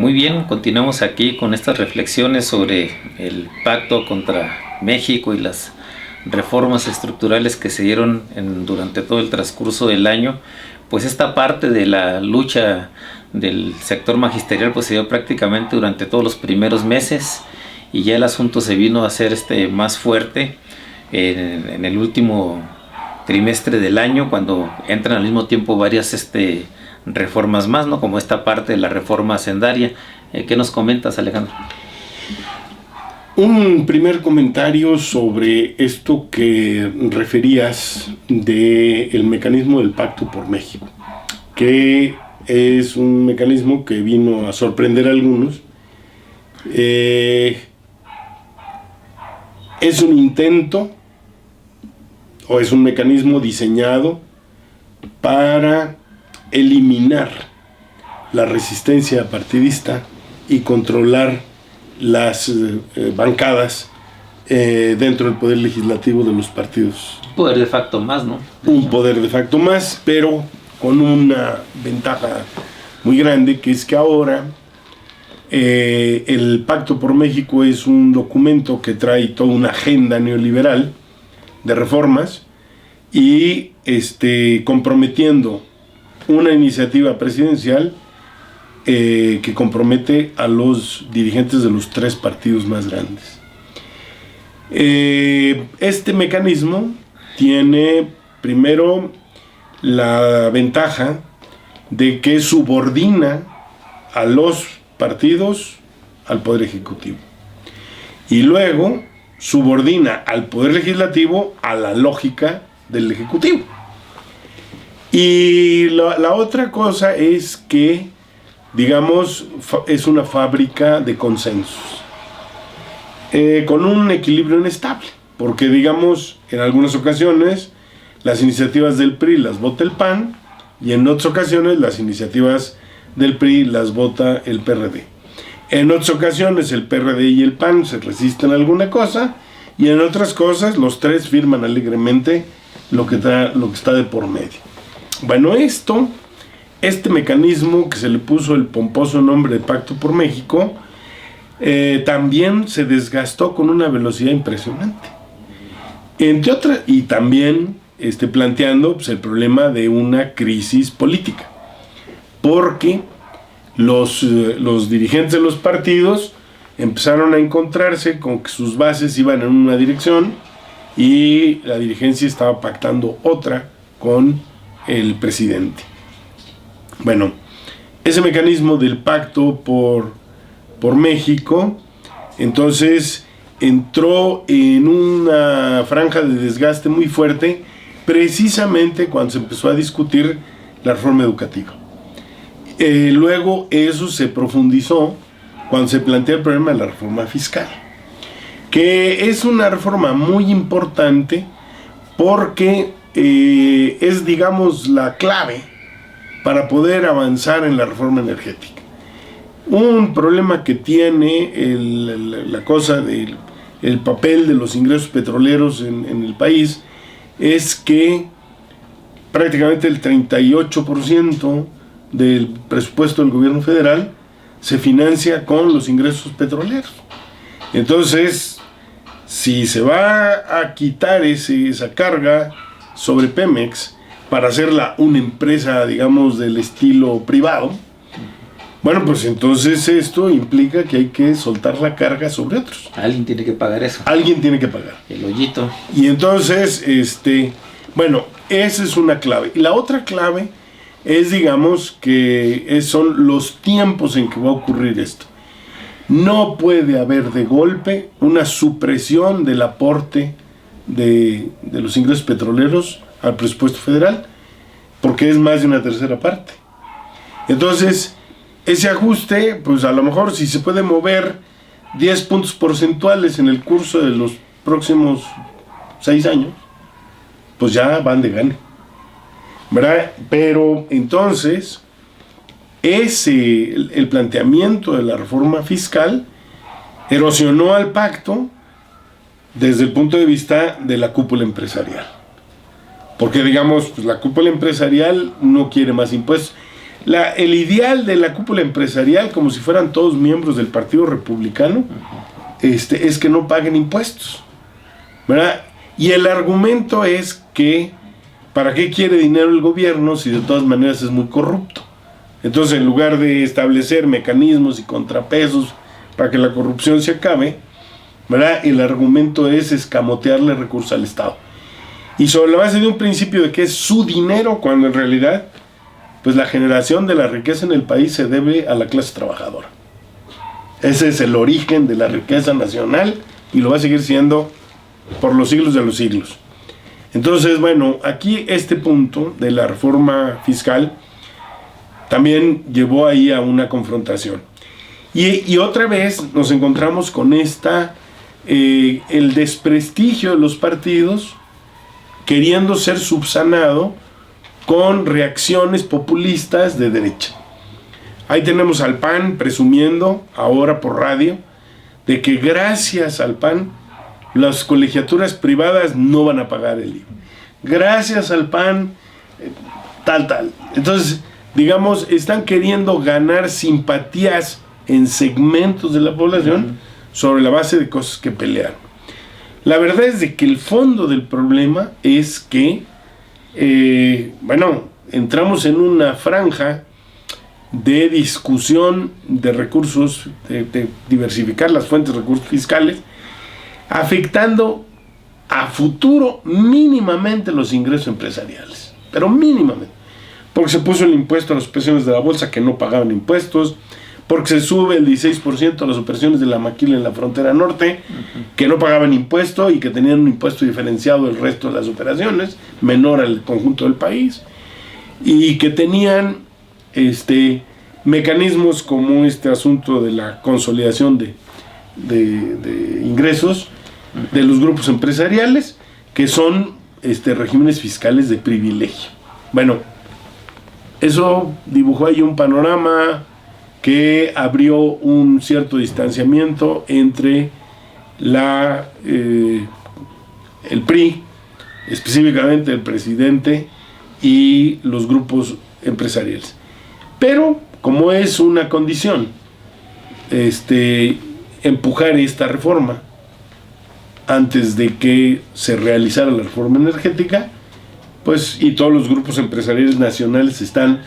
Muy bien, continuamos aquí con estas reflexiones sobre el pacto contra México y las reformas estructurales que se dieron durante todo el transcurso del año. Pues esta parte de la lucha del sector magisterial pues se dio prácticamente durante todos los primeros meses, y ya el asunto se vino a hacer más fuerte en el último trimestre del año, cuando entran al mismo tiempo varias reformas más, ¿no? Como esta parte de la reforma hacendaria. ¿Qué nos comentas, Alejandro? Un primer comentario sobre esto que referías del mecanismo del Pacto por México, que es un mecanismo que vino a sorprender a algunos. Es un intento o es un mecanismo diseñado para eliminar la resistencia partidista y controlar las bancadas dentro del poder legislativo de los partidos. Un poder de facto más, ¿no? Un poder de facto más, pero con una ventaja muy grande, que es que ahora el Pacto por México es un documento que trae toda una agenda neoliberal de reformas y comprometiendo una iniciativa presidencial que compromete a los dirigentes de los tres partidos más grandes. Este mecanismo tiene primero la ventaja de que subordina a los partidos al Poder Ejecutivo, y luego subordina al Poder Legislativo a la lógica del Ejecutivo. Y la otra cosa es que, digamos, es una fábrica de consensos, con un equilibrio inestable, porque, digamos, en algunas ocasiones las iniciativas del PRI las vota el PAN, y en otras ocasiones las iniciativas del PRI las vota el PRD. En otras ocasiones el PRD y el PAN se resisten a alguna cosa, y en otras cosas los tres firman alegremente lo que está de por medio. Bueno, este mecanismo que se le puso el pomposo nombre de Pacto por México, también se desgastó con una velocidad impresionante. Entre otras, y también planteando pues, el problema de una crisis política, porque los dirigentes de los partidos empezaron a encontrarse con que sus bases iban en una dirección y la dirigencia estaba pactando otra con el presidente. Bueno, ese mecanismo del Pacto por México, entonces entró en una franja de desgaste muy fuerte, precisamente cuando se empezó a discutir la reforma educativa. Luego eso se profundizó cuando se plantea el problema de la reforma fiscal, que es una reforma muy importante porque es, digamos, la clave para poder avanzar en la reforma energética. Un problema que tiene la cosa del papel de los ingresos petroleros en el país es que prácticamente el 38% del presupuesto del gobierno federal se financia con los ingresos petroleros. Entonces, si se va a quitar esa carga sobre Pemex para hacerla una empresa, digamos, del estilo privado, bueno, pues entonces esto implica que hay que soltar la carga sobre otros. Alguien tiene que pagar eso. Alguien tiene que pagar. El hoyito. Y entonces, bueno, esa es una clave. Y la otra clave es, digamos, que son los tiempos en que va a ocurrir esto. No puede haber de golpe una supresión del aporte de los ingresos petroleros al presupuesto federal, porque es más de una tercera parte. Entonces, ese ajuste, pues a lo mejor si se puede mover 10 puntos porcentuales en el curso de los próximos 6 años, pues ya van de gane, ¿verdad? Pero entonces, el planteamiento de la reforma fiscal erosionó al pacto desde el punto de vista de la cúpula empresarial. Porque, digamos, pues la cúpula empresarial no quiere más impuestos. el ideal de la cúpula empresarial, como si fueran todos miembros del Partido Republicano, es que no paguen impuestos, ¿verdad? Y el argumento es que ¿para qué quiere dinero el gobierno si de todas maneras es muy corrupto? Entonces, en lugar de establecer mecanismos y contrapesos para que la corrupción se acabe, ¿verdad?, el argumento es escamotearle recursos al Estado. Y sobre la base de un principio de que es su dinero, cuando en realidad, pues la generación de la riqueza en el país se debe a la clase trabajadora. Ese es el origen de la riqueza nacional y lo va a seguir siendo por los siglos de los siglos. Entonces, bueno, aquí este punto de la reforma fiscal también llevó ahí a una confrontación. Y otra vez nos encontramos con el desprestigio de los partidos queriendo ser subsanado con reacciones populistas de derecha. Ahí tenemos al PAN presumiendo ahora por radio de que gracias al PAN las colegiaturas privadas no van a pagar el IVA. Gracias al PAN, tal. Entonces, digamos, están queriendo ganar simpatías en segmentos de la población sobre la base de cosas que pelearon. La verdad es de que el fondo del problema es que, entramos en una franja de discusión de recursos, de diversificar las fuentes de recursos fiscales, afectando a futuro mínimamente los ingresos empresariales, pero mínimamente, porque se puso el impuesto a las operaciones de la bolsa que no pagaban impuestos, porque se sube el 16% a las operaciones de la maquila en la frontera norte, que no pagaban impuesto y que tenían un impuesto diferenciado del resto de las operaciones, menor al conjunto del país, y que tenían mecanismos como este asunto de la consolidación de ingresos de los grupos empresariales, que son regímenes fiscales de privilegio. Bueno, eso dibujó ahí un panorama que abrió un cierto distanciamiento entre el PRI, específicamente el presidente, y los grupos empresariales. Pero, como es una condición, empujar esta reforma antes de que se realizara la reforma energética, pues, y todos los grupos empresariales nacionales están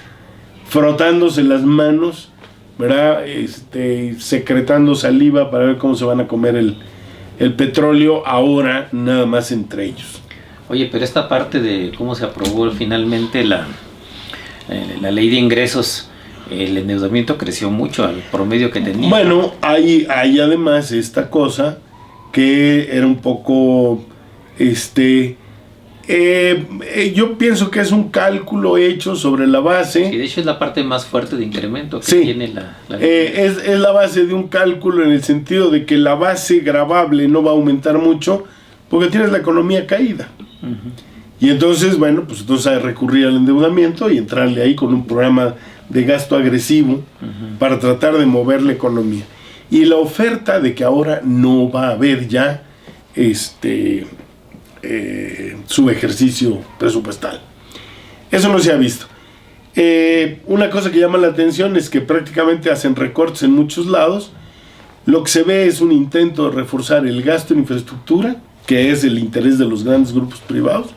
frotándose las manos, ¿verdad? Secretando saliva para ver cómo se van a comer el petróleo ahora, nada más entre ellos. Oye, pero esta parte de cómo se aprobó finalmente la ley de ingresos, el endeudamiento creció mucho al promedio que tenía. Bueno, hay además esta cosa que era un poco, yo pienso que es un cálculo hecho sobre la base. Sí, de hecho es la parte más fuerte de incremento que tiene la es la base de un cálculo en el sentido de que la base gravable no va a aumentar mucho porque tienes la economía caída. Y entonces, bueno, pues entonces hay que recurrir al endeudamiento y entrarle ahí con un programa de gasto agresivo para tratar de mover la economía. Y la oferta de que ahora no va a haber ya su ejercicio presupuestal. Eso no se ha visto. Una cosa que llama la atención es que prácticamente hacen recortes en muchos lados. Lo que se ve es un intento de reforzar el gasto en infraestructura, que es el interés de los grandes grupos privados,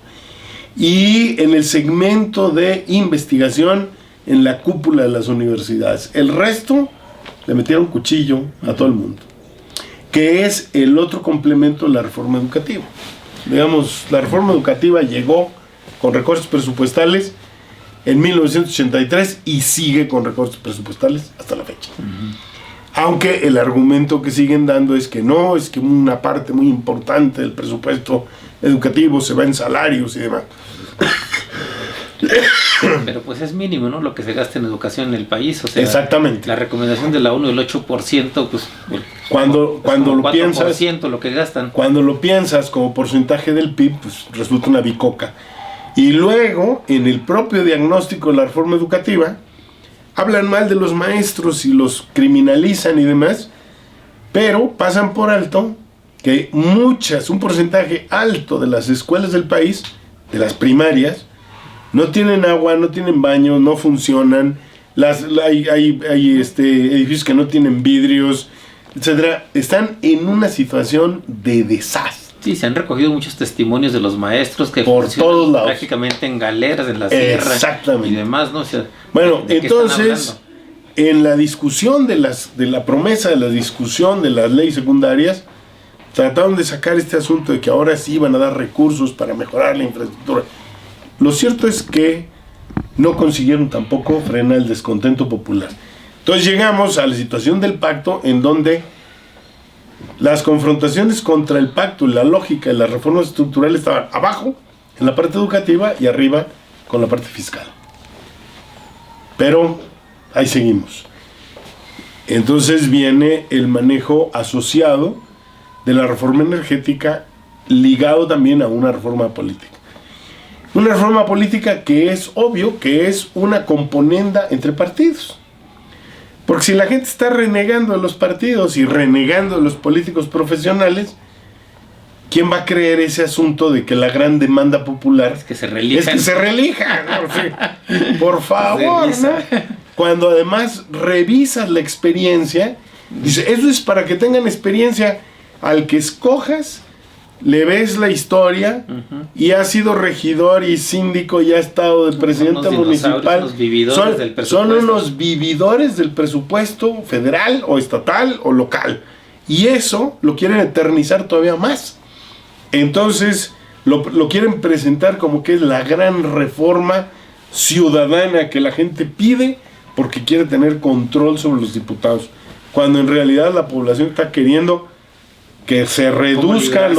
y en el segmento de investigación en la cúpula de las universidades. El resto le metieron cuchillo a todo el mundo, que es el otro complemento de la reforma educativa. Digamos, la reforma educativa llegó con recortes presupuestales en 1983 y sigue con recortes presupuestales hasta la fecha. Aunque el argumento que siguen dando es que no, es que una parte muy importante del presupuesto educativo se va en salarios y demás. Pero pues es mínimo, ¿no?, lo que se gasta en educación en el país. O sea, exactamente. La recomendación de la ONU del 8%, pues cuando lo 4% piensas, lo que gastan. Cuando lo piensas como porcentaje del PIB, pues resulta una bicoca. Y luego, en el propio diagnóstico de la reforma educativa, hablan mal de los maestros y los criminalizan y demás, pero pasan por alto que un porcentaje alto de las escuelas del país, de las primarias, no tienen agua, no tienen baño, no funcionan, Hay edificios que no tienen vidrios, etcétera. Están en una situación de desastre. Sí, se han recogido muchos testimonios de los maestros que por todos lados, prácticamente en galeras, en la sierra y demás, ¿no? O sea, bueno, entonces, en la discusión de la promesa de la discusión de las leyes secundarias, trataron de sacar este asunto de que ahora sí van a dar recursos para mejorar la infraestructura. Lo cierto es que no consiguieron tampoco frenar el descontento popular. Entonces llegamos a la situación del pacto, en donde las confrontaciones contra el pacto, la lógica de las reformas estructurales estaban abajo, en la parte educativa, y arriba, con la parte fiscal. Pero ahí seguimos. Entonces viene el manejo asociado de la reforma energética, ligado también a una reforma política. Una reforma política que es obvio que es una componenda entre partidos. Porque si la gente está renegando de los partidos y renegando de los políticos profesionales, ¿quién va a creer ese asunto de que la gran demanda popular es que se reelijan? Es que se reelijan, ¿no? Sí. Por favor, ¿no? Cuando además revisas la experiencia, dice, eso es para que tengan experiencia. Al que escojas, le ves la historia, y ha sido regidor y síndico y ha estado de presidente municipal. Son unos vividores del presupuesto federal o estatal o local. Y eso lo quieren eternizar todavía más. Entonces lo quieren presentar como que es la gran reforma ciudadana que la gente pide porque quiere tener control sobre los diputados. Cuando en realidad la población está queriendo que se reduzcan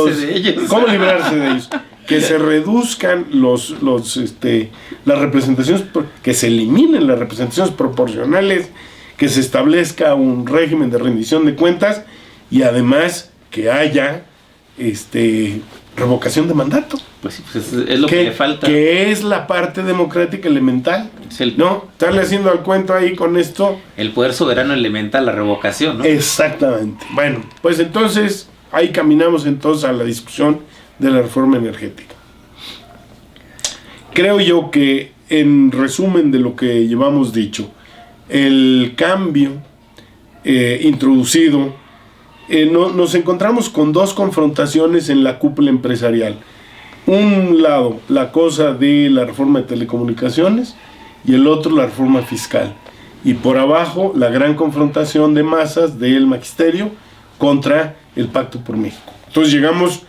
¿Cómo librarse de ellos? Que se reduzcan las representaciones, que se eliminen las representaciones proporcionales, que se establezca un régimen de rendición de cuentas y además que haya revocación de mandato. Pues sí, pues es lo que le falta. Que es la parte democrática elemental. ¿No? Estarle haciendo al cuento ahí con esto. El poder soberano elemental, la revocación, ¿no? Exactamente. Bueno, pues entonces ahí caminamos entonces a la discusión de la reforma energética. Creo yo que, en resumen de lo que llevamos dicho, el cambio introducido, nos encontramos con dos confrontaciones en la cúpula empresarial. Un lado, la cosa de la reforma de telecomunicaciones, y el otro, la reforma fiscal. Y por abajo, la gran confrontación de masas del magisterio contra el Pacto por México. Entonces llegamos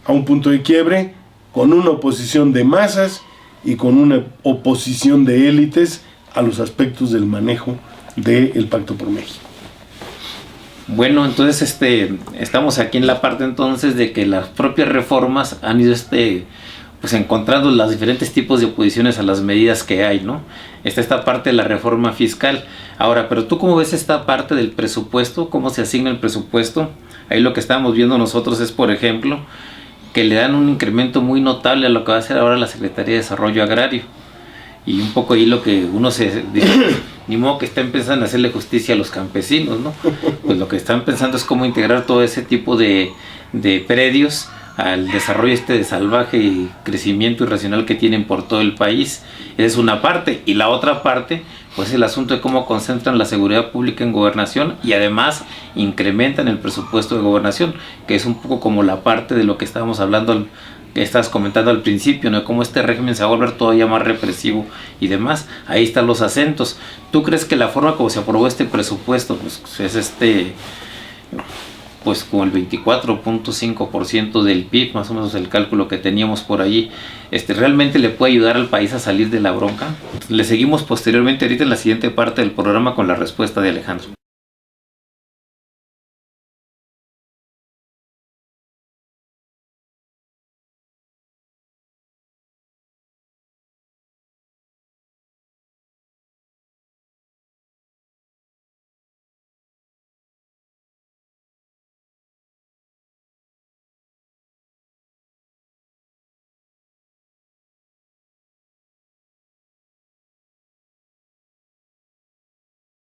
a un punto de quiebre con una oposición de masas y con una oposición de élites a los aspectos del manejo del Pacto por México. Bueno, entonces estamos aquí en la parte entonces de que las propias reformas han ido pues encontrando los diferentes tipos de oposiciones a las medidas que hay, ¿no? Está esta parte de la reforma fiscal. Ahora, pero tú, ¿cómo ves esta parte del presupuesto? ¿Cómo se asigna el presupuesto? Ahí lo que estamos viendo nosotros es, por ejemplo, que le dan un incremento muy notable a lo que va a hacer ahora la Secretaría de Desarrollo Agrario. Y un poco ahí lo que uno se dice, ni modo que estén pensando en hacerle justicia a los campesinos, ¿no? Pues lo que están pensando es cómo integrar todo ese tipo de predios al desarrollo de salvaje y crecimiento irracional que tienen por todo el país. Esa es una parte. Y la otra parte, pues el asunto de cómo concentran la seguridad pública en gobernación y además incrementan el presupuesto de gobernación, que es un poco como la parte de lo que estábamos hablando, que estás comentando al principio, ¿no? Cómo este régimen se va a volver todavía más represivo y demás. Ahí están los acentos. ¿Tú crees que la forma como se aprobó este presupuesto, pues es pues con el 24.5% del PIB, más o menos el cálculo que teníamos por allí, realmente le puede ayudar al país a salir de la bronca? Le seguimos posteriormente ahorita en la siguiente parte del programa con la respuesta de Alejandro.